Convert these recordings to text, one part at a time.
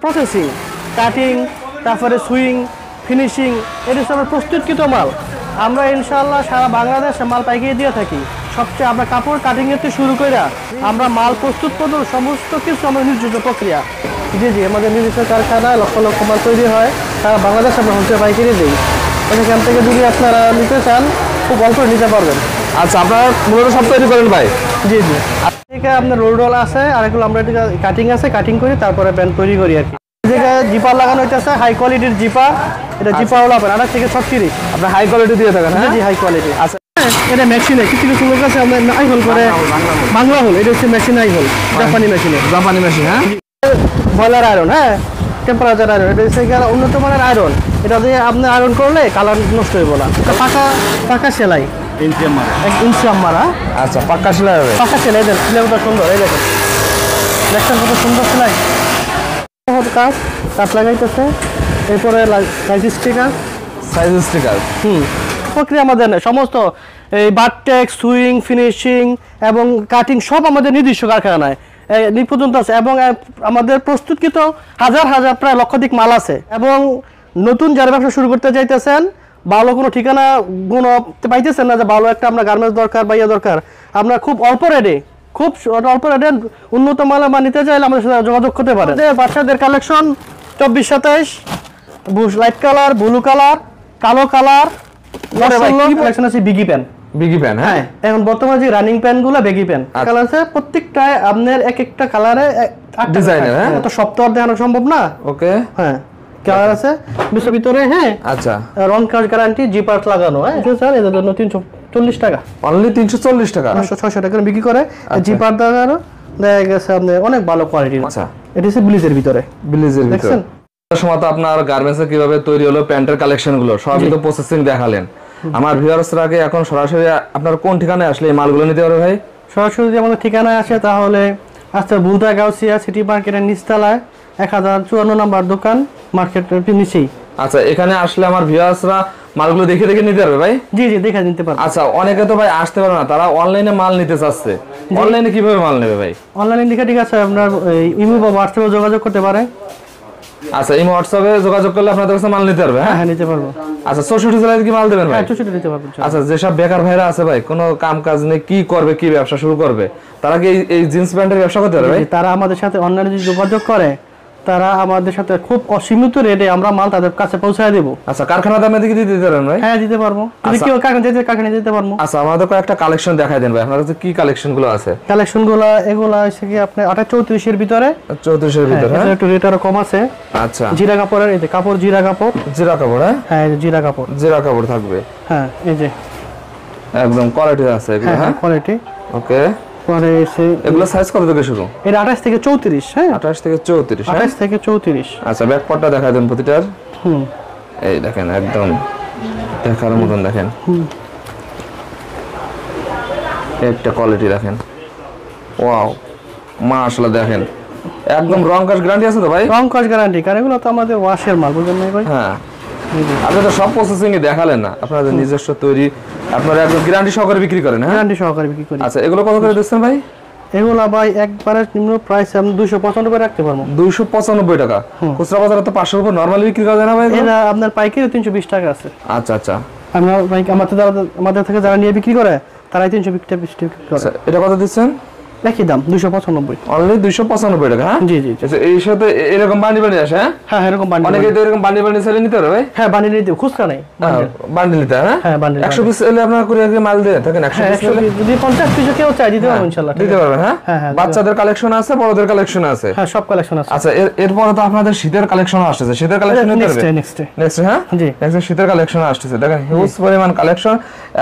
Processing, cutting, তারপরে swing, finishing, এটা সব প্রস্তুতকৃত মাল। আমরা ইনশাআল্লাহ সারা বাংলাদেশে মাল পাইকারি দিয়ে থাকি। সবচেয়ে আমরা কাপড় কাটিংয়ের থেকে শুরু করে আমরা মাল প্রস্তুত পর্যন্ত সমস্ত কিছু আমাদের নিজস্ব প্রক্রিয়া। জি জি, আমাদের নিজস্ব কারখানায় লক্ষ লক্ষ মাল তৈরি হয়, সারা বাংলাদেশে আমরা হোলসেল পাইকারি দিই। এখান থেকে যদি আপনারা নিতে চান খুব অল্প নিতে পারবেন। আচ্ছা, আপনারা মূলত সব তৈরি করেন ভাই? জি জি, থেকে আপনার রোল আছে, আর এগুলো আমরা কাটিং আছে, কাটিং করি তারপরে প্যান্ট তৈরি করি আর কি। জায়গায় জিপার লাগানো হইতেছে হাই কোয়ালিটির জিপার। এটা জিপার হলো আপনার 28 থেকে 36। আপনার হাই কোয়ালিটি দিয়ে থাকেন? জি হাই কোয়ালিটি। আচ্ছা, এটা মেশিনে কিছু কিছু লোক আছে আপনার আই হোল করে, বাংলা হোল। এটা হচ্ছে মেশিন আই হোল, জাপানি মেশিনে। জাপানি মেশিন, হ্যাঁ। বয়লার আয়রন, হ্যাঁ, টেম্পারেচার আয়রন। এটা হচ্ছে উন্নত মানের আয়রন। এটা দিয়ে আপনি আয়রন করলে কালার নষ্ট হইব না। পাকা পাকা সেলাই, ইঞ্চি মারা। আচ্ছা, পাক্কা সেলাই হবে? পাকা সেলাই দেন, সেলাইটা সুন্দর। এই দেখেন, দেখছেন কত সুন্দর সেলাই। কাজ কাজ লাগাইতেছে, এরপরে সাইজ স্টিকার। সাইজ স্টিকার, প্রক্রিয়া আমাদের নেই। সমস্ত এই বারটেক, সুইং, ফিনিশিং এবং কাটিং সব আমাদের নির্দিষ্ট কারখানায় পর্যন্ত আছে। এবং আমাদের প্রস্তুতকৃত হাজার হাজার প্রায় লক্ষাধিক মাল আছে। এবং নতুন যারা ব্যবসা শুরু করতে চাইতেছেন, ভালো কোনো ঠিকানা গুণ পাইতেছেন না যে ভালো একটা আপনার গার্মেন্টস দরকার বা ইয়ে দরকার, আমরা খুব অল্প রেটে উন্নত মাল নিতে চাইলে আমাদের সাথে যোগাযোগ করতে পারেন। বাচ্চাদের collection 24-27, light colour, blue colour, কালো কালার কালেকশন আছে। বিগি প্যান, বিগি প্যান, হ্যাঁ। এখন বর্তমানে যে রানিং প্যান গুলো বেগি প্যান কালার আছে, প্রত্যেকটায় আপনার এক একটা কালারে ডিজাইনের, হ্যাঁ। তো সপ্তাহ দেখানো সম্ভব না। ওকে, হ্যাঁ, কালার আছে বিশ্বের ভিতরে, হ্যাঁ। আচ্ছা, রং কাজ গ্যারান্টি, জি পার্ট লাগানো, হ্যাঁ। স্যার এদের জন্য 340 টাকা, অনলি 340 টাকা, 600 টাকা বিক্রি করে। জি পার্ট লাগানো দেখা গেছে আপনার অনেক ভালো কোয়ালিটির। আচ্ছা, এটা হচ্ছে ব্লিজের ভিতরে, ব্লিজের ভিতরে। দেখছেন সময় তো আপনার গার্মেন্টসে কিভাবে তৈরি হলো প্যান্টের কালেকশন গুলো সবই তো প্রসেসিং দেখালেন। আমার ভিউয়ার্সরাকে এখন সরাসরি আপনার কোন ঠিকানায় আসলে এই মালগুলো নিতে পারবে ভাই? সরাসরি যদি আমাদের ঠিকানায় আসে তাহলে আচ্ছা, বুলতা গাউসিয়া সিটি মার্কেটের নিচতলায় 1054 নম্বর দোকান, মার্কেটের নিচেই। আচ্ছা, এখানে আসলে আমার ভিউয়ার্সরা মালগুলো দেখে দেখে নিতে পারবে ভাই? জি জি, দেখে নিতে পারবে। আচ্ছা, অনেকে তো ভাই আসতে পারে না, তারা অনলাইনে মাল নিতে চাচ্ছে। অনলাইনে কিভাবে মাল নেবে ভাই? অনলাইনে দেখে ঠিক আছে, আপনার ইমো বা হোয়াটসঅ্যাপে যোগাযোগ করতে পারে। আচ্ছা, ইমো হোয়াটসঅ্যাপে যোগাযোগ করলে আপনাদের কাছে মাল নিতে পারবে? হ্যাঁ হ্যাঁ, নিতে পারবো। আচ্ছা, 64 জেলায় কি মাল দেবেন ভাই? হ্যাঁ, 64 নিতে পারবেন। আচ্ছা, যেসব বেকার ভাইরা আছে ভাই, কোনো কাম কাজ নেই, কি করবে, কি ব্যবসা শুরু করবে, তারা কি এই জিন্স প্যান্টের ব্যবসা করতে পারবে ভাই? তারা আমাদের সাথে অনলাইনে যদি যোগাযোগ করে, তারা আমাদের সাথে খুব অসীমিত রেটে আমরা মাল তাদের কাছে পৌঁছায় দেব। আচ্ছা, কারখানা দামে দিকে দিতে পারেন ভাই? হ্যাঁ, দিতে পারবো। যদি কেউ কারখানা দিতে পারবো। আচ্ছা, আমাদের কয়েকটা কালেকশন দেখাই দেন ভাই, আপনার কাছে কি কালেকশন গুলো আছে? কালেকশন গুলো এগুলা হচ্ছে কি আপনার 28-34 এর ভিতরে। 34 এর ভিতরে, হ্যাঁ। একটু রেট আরো কম আছে। আচ্ছা, জিরা কাপড়ের, এই যে কাপড় জিরা কাপড়। জিরা কাপড়, হ্যাঁ। হ্যাঁ, জিরা কাপড়, জিরা কাপড় থাকবে, হ্যাঁ। এই যে একদম কোয়ালিটি আছে এগুলো, হ্যাঁ, কোয়ালিটি। ওকে, পরে এসে এগুলো সাইজ কত থেকে শুরু? এটা 28 থেকে 34, হ্যাঁ। 28 থেকে 34, 28 থেকে 34। আচ্ছা, ব্যাক পার্টটা দেখাই দেন প্রতিটার। এই দেখেন, একদম দেখার মতন দেখেন, একটা কোয়ালিটি দেখেন। ওয়াও, মাশাআল্লাহ, দেখেন একদম রং কাজ গ্যারান্টি আছে তো ভাই? রং কাজ গ্যারান্টি, কারণ এগুলো তো আমাদের ওয়াশের মাল, বুঝলেন না ভাই? হ্যাঁ, আপনি তো সব প্রসেসিং এ দেখালেন না, আপনাদের নিজস্ব তৈরি, আপনারা একদম গ্যারান্টি সহকারে বিক্রি করেন, হ্যাঁ? গ্যারান্টি সহকারে বিক্রি করি। আচ্ছা, এগুলো কত করে দিচ্ছেন ভাই? এগুলা ভাই একবারে নিম্ন প্রাইস আমি 295 রাখতে পারবো। 295 টাকা? খুচরা বাজারে তো 500 উপর নরমালি বিক্রি করা যায় না ভাই? এটা আপনার পাইকারি 320 টাকা আছে। আচ্ছা আচ্ছা, আমরা আমাদের থেকে যারা নিয়ে বিক্রি করে তারাই 320 টাকা করে। আচ্ছা, এটা কত দিচ্ছেন? একই দাম 295। অনলি 295 টাকা, হ্যাঁ? জি জি। আচ্ছা, এই সাথে এরকম বান্ডিল আসে? হ্যাঁ হ্যাঁ, এরকম বান্ডিল। অনেকে তো এরকম বান্ডিল সেল নিতে পারে ভাই? হ্যাঁ, বান্ডিল নিতে খুচরা নাই, বান্ডিল নিতে, হ্যাঁ? হ্যাঁ, বান্ডিল। 100 পিস এলে আপনারা করে মাল দেন থাকেন? 100 পিস যদি 50 পিস কেউ চাই দিতে পারবো ইনশাআল্লাহ। দিতে পারবেন, হ্যাঁ? হ্যাঁ, বাচ্চাদের কালেকশন আছে, বড়দের কালেকশন আছে? হ্যাঁ, সব কালেকশন আছে। আচ্ছা, এরপরে তো আপনাদের শীতের কালেকশন আসছে, শীতের কালেকশন নিতে পারবে নেক্সট, হ্যাঁ? জি, নেক্সট শীতের কালেকশন আসছে, দেখেন হিউজ পরিমাণ কালেকশন।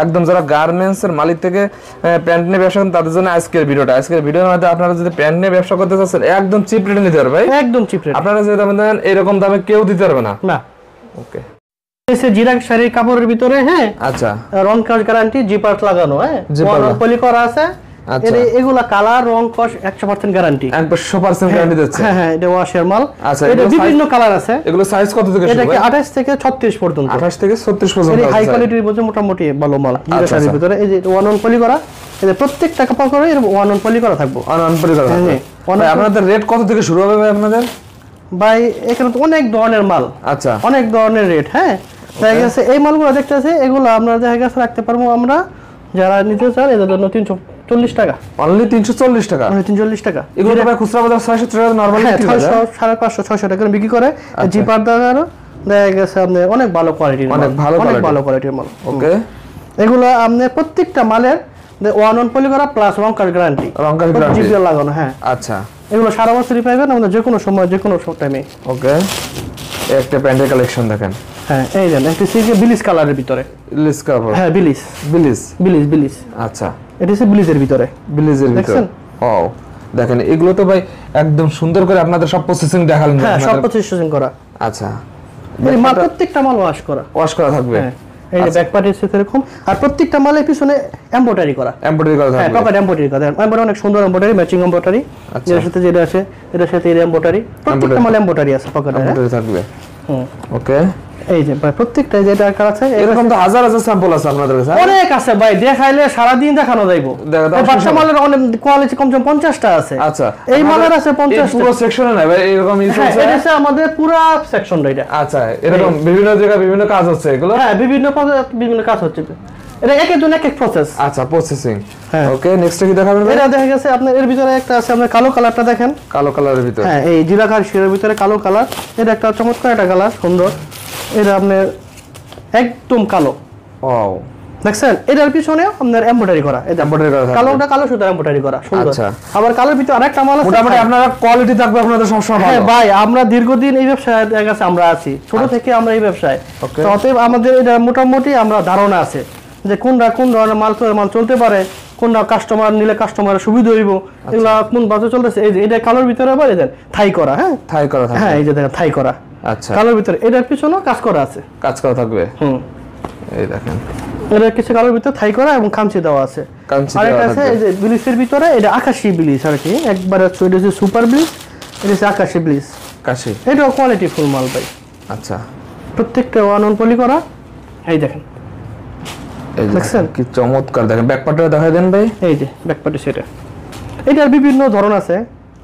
একদম যারা গার্মেন্টস এর মালিক থেকে প্যান্ট নিয়ে ব্যবসা করেন তাদের জন্য আজকের ভিডিওর মধ্যে আপনারা যদি প্যান্ট নিয়ে ব্যবসা করতে চাচ্ছেন একদম চিপ রেটে নিতে পারবে ভাই? একদম চিপ রেট। আপনারা যে দামে দেন এরকম দামে কেউ দিতে পারবে না। না। ওকে, এসে জিরা শাড়ির কাপড়ের ভিতরে, হ্যাঁ। আচ্ছা, রং কাজ গ্যারান্টি, জি পার্ট লাগানো, হ্যাঁ। পলি করা আছে। আচ্ছা, এগুলা কালার রং কস 100% গ্যারান্টি, 100% গ্যারান্টি দিচ্ছে। হ্যাঁ হ্যাঁ, এটা ওয়াশের মাল। আচ্ছা, এটা বিভিন্ন কালার আছে। এগুলো সাইজ কত থেকে শুরু? এটা কি 28 থেকে 36 পর্যন্ত। 28 থেকে 36 পর্যন্ত। এটা হাই কোয়ালিটির মধ্যে মোটামুটি ভালো মাল। জিরা শাড়ির ভিতরে এই যে ওয়ান অন পলি করা, এই যে প্রত্যেকটা কাপড় করে এর ওয়ান অন পলি করা থাকবে। ওয়ান অন পলি করা থাকবে। আপনাদের রেট কত থেকে শুরু হবে ভাই আপনাদের? ভাই এখানে তো অনেক ধরনের মাল, আচ্ছা অনেক ধরনের রেট। হ্যাঁ, দেখা গেছে এই মালগুলো দেখতেছে, এগুলো আমরা দেখা গেছে রাখতে পারবো আমরা, যারা নিতে চান এদের জন্য 340 টাকা, অনলি 340 টাকা, 340 টাকা। এগুলো ভাই খুচরা বাজার 600 টাকা নরমালি হ্যাঁ 600 550 600 টাকা বিক্রি করে। জিপার দাগারও দেখা গেছে আপনি অনেক ভালো কোয়ালিটির, অনেক ভালো কোয়ালিটির মাল। ওকে, এগুলো আপনি প্রত্যেকটা মালের 1 পলি করা প্লাস রংকার গ্যারান্টি, রংকার গ্যারান্টি জিপিএল লাগানো। হ্যাঁ আচ্ছা, এগুলো সারা বছরই পাবেন আমাদের, যে কোনো সময় যে কোনো টাইমে। ওকে, একটা প্যান্টের কালেকশন দেখেন। হ্যাঁ এই দেন একটা সিকে বিলিস কালারের ভিতরে, বিলিস কাপড়, হ্যাঁ বিলিস বিলিস বিলিস বিলিস, আচ্ছা এটা হচ্ছে বিলিসের ভিতরে, বিলিসের ভিতরে। দেখছেন? ও দেখেন, এগুলো তো ভাই একদম সুন্দর করে আপনাদের সব প্রসেসিং দেখালেন। হ্যাঁ সব প্রসেসিং করা। আচ্ছা, এই মাল প্রত্যেকটা মাল ওয়াশ করা, ওয়াশ করা থাকবে। হ্যাঁ এই যে ব্যাক পার্টের সাথে এরকম, আর প্রত্যেকটা মালের পিছনে এমব্রয়ডারি করা, এমব্রয়ডারি করা হ্যাঁ থাকবে। পকেট এমব্রয়ডারি করা, এমব্রয়ডারি অনেক সুন্দর এমব্রয়ডারি, ম্যাচিং এমব্রয়ডারি, আচ্ছা। এর সাথে যেটা আছে এটার সাথে এর এমব্রয়ডারি, প্রত্যেকটা মাল এমব্রয়ডারি আছে পকেটে। এমব্রয়ডারি থাকবে। হুম ওকে, এই যে ভাই প্রত্যেকটা যেটা আকার আছে এরকম তো হাজার হাজার স্যাম্পল আছে আপনাদের কাছে। অনেক আছে ভাই, দেখাইলে সারা দিন দেখানো যাইবো। দাও, বাচ্চা মালের অনেক কোয়ালিটি কমসে কম 50টা আছে। আচ্ছা, এই মালের আছে 50টা। পুরো সেকশনে নাই ভাই এরকম ইউজ হ্যাঁ হচ্ছে। এটা হচ্ছে আমাদের পুরো সেকশনটা এটা। আচ্ছা, এরকম বিভিন্ন জায়গায় বিভিন্ন কাজ হচ্ছে এগুলো। হ্যাঁ বিভিন্ন কাজ হচ্ছে, এটা এক একজন এক এক প্রসেস। আচ্ছা, প্রসেসিং। হ্যাঁ ওকে, নেক্সট কি দেখাবেন ভাই? এটা দেখা গেছে আপনার এর ভিতরে একটা আছে, আপনার কালো কালারটা দেখেন, কালো কালারের ভিতর। হ্যাঁ এই জিরাকার শিরের ভিতরে কালো কালার, এটা একটা চমৎকার একটা কালার, সুন্দর। এটা আপনার একদম কালো, ওয়াও, দেখছেন? এটার পিছনে আপনার এমব্রয়ডারি করা, এটা এমব্রয়ডারি করা থাকবে। কালোটা কালো সুতার এমব্রয়ডারি করা, সুন্দর। আচ্ছা। আবার কালোর ভিতরে আরেকটা মাল আছে, মোটামুটি আপনারা কোয়ালিটি থাকবে আপনাদের সবসময় হ্যাঁ ভালো। ভাই আমরা দীর্ঘদিন এই ব্যবসায় দেখা গেছে আমরা আছি, ছোট থেকে আমরা এই ব্যবসায়, Okay. তো অতএব আমাদের এটা মোটামুটি আমরা ধারণা আছে যে কোন ধরনের মাল চলতে পারে, কোনটা কাস্টমার নিলে কাস্টমারের সুবিধা হইব, এগুলা কোন বাজার চলতেছে। এই যে এটা কালোর ভিতরে আবার এই দেন থাই করা, হ্যাঁ থাই করা থাকবে। হ্যাঁ এই যে দেখেন থাই করা, আচ্ছা, কালোর ভিতরে এটার পিছনেও কাজ করা আছে। কাজ করা থাকবে। হুম এই দেখেন, এটা কিছু কালোর ভিতরে থাই করা এবং খামচি দেওয়া আছে। কাঞ্চি আর দেওয়া এটা আছে থাকবে। এই যে ব্লিচের ভিতরে, এটা আকাশি ব্লিচ আর কি, একবার হচ্ছে এটা হচ্ছে সুপার ব্লিচ, এটা হচ্ছে আকাশি ব্লিচ। কাশি। এটাও কোয়ালিটি ফুল মাল ভাই, আচ্ছা, প্রত্যেকটা 1 পলি করা। এই দেখেন, এই যে দেখছেন? কি চমৎকার, দেখেন ব্যাক পার্টটা দেখাই দেন ভাই। এই যে ব্যাকপার্ট সেটা, এটার বিভিন্ন ধরন আছে,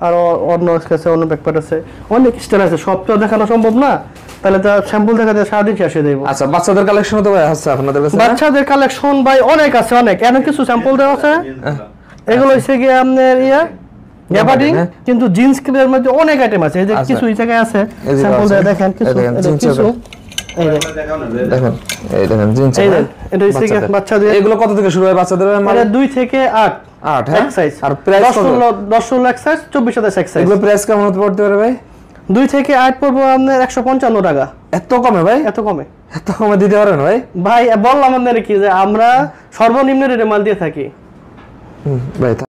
আর অন্য কাছে অন্য ব্যাকপার্ট আছে, অনেক স্টাইল আছে, সব তো দেখানো সম্ভব না, তাহলে তো স্যাম্পল দেখাতে সারাদিন শেষ হয়ে যাবো। আচ্ছা, বাচ্চাদের কালেকশন তো ভাই আছে আপনাদের কাছে? বাচ্চাদের কালেকশন ভাই অনেক আছে, অনেক এমন কিছু স্যাম্পল দেওয়া আছে। এগুলো হচ্ছে গিয়ে আপনার গ্যাবার্ডিং, হ্যাঁ। কিন্তু জিন্স এর মধ্যে অনেক আইটেম আছে, এই যে আচ্ছা। কিছু এই জায়গায় আছে এই যে স্যাম্পল আছে। দেওয়া, দেখেন কিছু, এই দেখেন, এটা জিন্স কিছু, এই দেখেন, দেখেন, এই দেখেন জিন্স। এই দেখেন, এটা হচ্ছে গিয়ে বাচ্চাদের, এগুলো কত থেকে শুরু হয় বাচ্চাদের? এটা 2 থেকে 8 8, হ্যাঁ। এক সাইজ, আর প্রাইস কত? 10 এক সাইজ, 24 এক সাইজ। এগুলো প্রাইস কেমন হতে পড়তে পারে ভাই? 2 থেকে 8 পড়বো আপনার 155 টাকা। এত কমে ভাই? এত কমে এত কমে দিতে পারেন ভাই? ভাই বললাম আপনাদের কি যে আমরা সর্বনিম্ন রেটে মাল দিয়ে থাকি। ভাই